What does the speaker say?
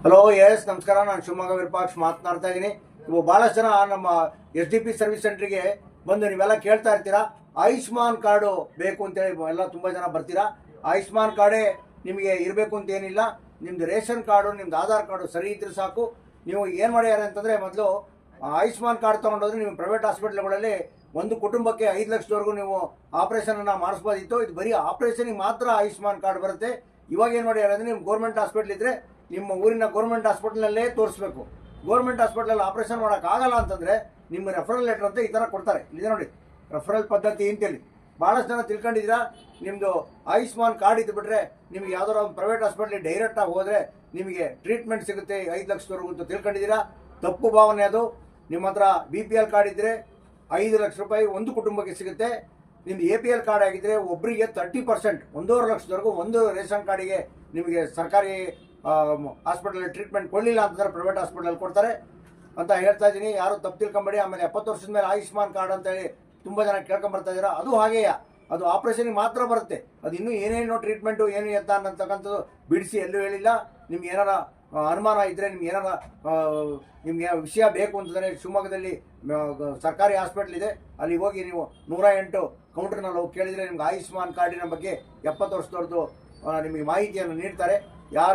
Hello S ನಮಸ್ಕಾರ. ನಾನು ಶಿವಮೊಗ್ಗ ವಿರೂಪಾಕ್ಷ ಮಾತನಾಡ್ತಾ ಇದ್ದೀನಿ. ನೀವು ಭಾಳಷ್ಟು ಜನ ನಮ್ಮ SDP ಸರ್ವಿಸ್ ಸೆಂಟ್ರಿಗೆ ಬಂದು ನೀವೆಲ್ಲ ಕೇಳ್ತಾ ಇರ್ತೀರಾ, ಆಯುಷ್ಮಾನ್ ಕಾರ್ಡು ಬೇಕು ಅಂತೇಳಿ ಎಲ್ಲ ತುಂಬ ಜನ ಬರ್ತೀರಾ. ಆಯುಷ್ಮಾನ್ ಕಾರ್ಡೇ ನಿಮಗೆ ಇರಬೇಕು ಅಂತ ಏನಿಲ್ಲ. ನಿಮ್ಮದು ರೇಷನ್ ಕಾರ್ಡು, ನಿಮ್ಮದು ಆಧಾರ್ ಕಾರ್ಡು ಸರಿ ಇದ್ರೆ ಸಾಕು. ನೀವು ಏನು ಮಾಡ್ಯಾರೆ ಅಂತಂದರೆ, ಮೊದಲು ಆಯುಷ್ಮಾನ್ ಕಾರ್ಡ್ ತೊಗೊಂಡೋದ್ರೆ ನೀವು ಪ್ರೈವೇಟ್ ಹಾಸ್ಪಿಟ್ಲ್ಗಳಲ್ಲಿ ಒಂದು ಕುಟುಂಬಕ್ಕೆ 5 ಲಕ್ಷದವರೆಗೂ ನೀವು ಆಪ್ರೇಷನನ್ನು ಮಾಡಿಸ್ಬೋದಿತ್ತು. ಇದು ಬರೀ ಆಪ್ರೇಷನಿಗೆ ಮಾತ್ರ ಆಯುಷ್ಮಾನ್ ಕಾರ್ಡ್ ಬರುತ್ತೆ. ಇವಾಗ ಏನು ಮಾಡ್ಯಾರೆ ಅಂದರೆ, ನಿಮ್ಮ ಗೌರ್ಮೆಂಟ್ ಹಾಸ್ಪಿಟ್ಲ್ ಇದ್ದರೆ ನಿಮ್ಮ ಊರಿನ ಗೌರ್ಮೆಂಟ್ ಹಾಸ್ಪಿಟಲ್ನಲ್ಲೇ ತೋರಿಸ್ಬೇಕು. ಗೌರ್ಮೆಂಟ್ ಹಾಸ್ಪಿಟಲಲ್ಲಿ ಆಪರೇಷನ್ ಮಾಡೋಕ್ಕಾಗಲ್ಲ ಅಂತಂದರೆ ನಿಮ್ಮ ರೆಫರಲ್ ಲೆಟರ್ ಅಂತ ಈ ಥರ ಕೊಡ್ತಾರೆ. ಇದೆ ನೋಡಿ, ರೆಫರಲ್ ಪದ್ಧತಿ ಅಂತೇಳಿ. ಭಾಳಷ್ಟು ಜನ ತಿಳ್ಕೊಂಡಿದ್ದೀರಾ, ನಿಮ್ಮದು ಆಯುಷ್ಮಾನ್ ಕಾರ್ಡ್ ಇದ್ದುಬಿಟ್ರೆ ನಿಮಗೆ ಯಾವ್ದಾರ ಒಂದು ಪ್ರೈವೇಟ್ ಹಾಸ್ಪಿಟ್ಲಿಗೆ ಡೈರೆಕ್ಟಾಗಿ ಹೋದರೆ ನಿಮಗೆ ಟ್ರೀಟ್ಮೆಂಟ್ ಸಿಗುತ್ತೆ 5 ಲಕ್ಷದವರೆಗೂ ಅಂತ ತಿಳ್ಕೊಂಡಿದ್ದೀರಾ. ತಪ್ಪು ಭಾವನೆ ಅದು. ನಿಮ್ಮ ಹತ್ರ BPL ಕಾರ್ಡ್ ಇದ್ದರೆ 5 ಲಕ್ಷ ರೂಪಾಯಿ ಒಂದು ಕುಟುಂಬಕ್ಕೆ ಸಿಗುತ್ತೆ. ನಿಮ್ದು APL ಕಾರ್ಡ್ ಆಗಿದ್ದರೆ ಒಬ್ಬರಿಗೆ 30%, 1.5 ಲಕ್ಷದವರೆಗೂ ಒಂದು ರೇಷನ್ ಕಾರ್ಡಿಗೆ ನಿಮಗೆ ಸರ್ಕಾರಿ ಹಾಸ್ಪಿಟಲ್ ಟ್ರೀಟ್ಮೆಂಟ್ ಕೊಡಲಿಲ್ಲ ಅಂತಂದರೆ ಪ್ರೈವೇಟ್ ಹಾಸ್ಪಿಟಲ್ ಕೊಡ್ತಾರೆ ಅಂತ ಹೇಳ್ತಾ ಇದ್ದೀನಿ. ಯಾರು ತಪ್ಪು ತಿಳ್ಕೊಂಬೇಡಿ. ಆಮೇಲೆ 70 ವರ್ಷದ ಮೇಲೆ ಆಯುಷ್ಮಾನ್ ಕಾರ್ಡ್ ಅಂತೇಳಿ ತುಂಬ ಜನ ಕೇಳ್ಕೊಂಬರ್ತಾ ಇದ್ದೀರಾ. ಅದು ಹಾಗೆಯೇ, ಅದು ಆಪ್ರೇಷನ್ಗೆ ಮಾತ್ರ ಬರುತ್ತೆ. ಅದು ಇನ್ನೂ ಏನೇನೋ ಟ್ರೀಟ್ಮೆಂಟು ಏನು ಎತ್ತ ಅನ್ನತಕ್ಕಂಥದ್ದು ಬಿಡಿಸಿ ಎಲ್ಲೂ ಹೇಳಿಲ್ಲ. ನಿಮ್ಗೆ ಏನಾರ ಅನುಮಾನ ಇದ್ದರೆ, ನಿಮಗೆ ವಿಷಯ ಬೇಕು ಅಂತಂದರೆ ಶಿವಮೊಗ್ಗದಲ್ಲಿ ಸರ್ಕಾರಿ ಹಾಸ್ಪಿಟ್ಲ್ ಇದೆ, ಅಲ್ಲಿ ಹೋಗಿ ನೀವು 108 ಕೌಂಟರ್ನಲ್ಲಿ ಹೋಗಿ ಕೇಳಿದರೆ ನಿಮ್ಗೆ ಆಯುಷ್ಮಾನ್ ಕಾರ್ಡಿನ ಬಗ್ಗೆ 70 ವರ್ಷದವ್ರದ್ದು ನಿಮಗೆ ಮಾಹಿತಿಯನ್ನು ನೀಡ್ತಾರೆ.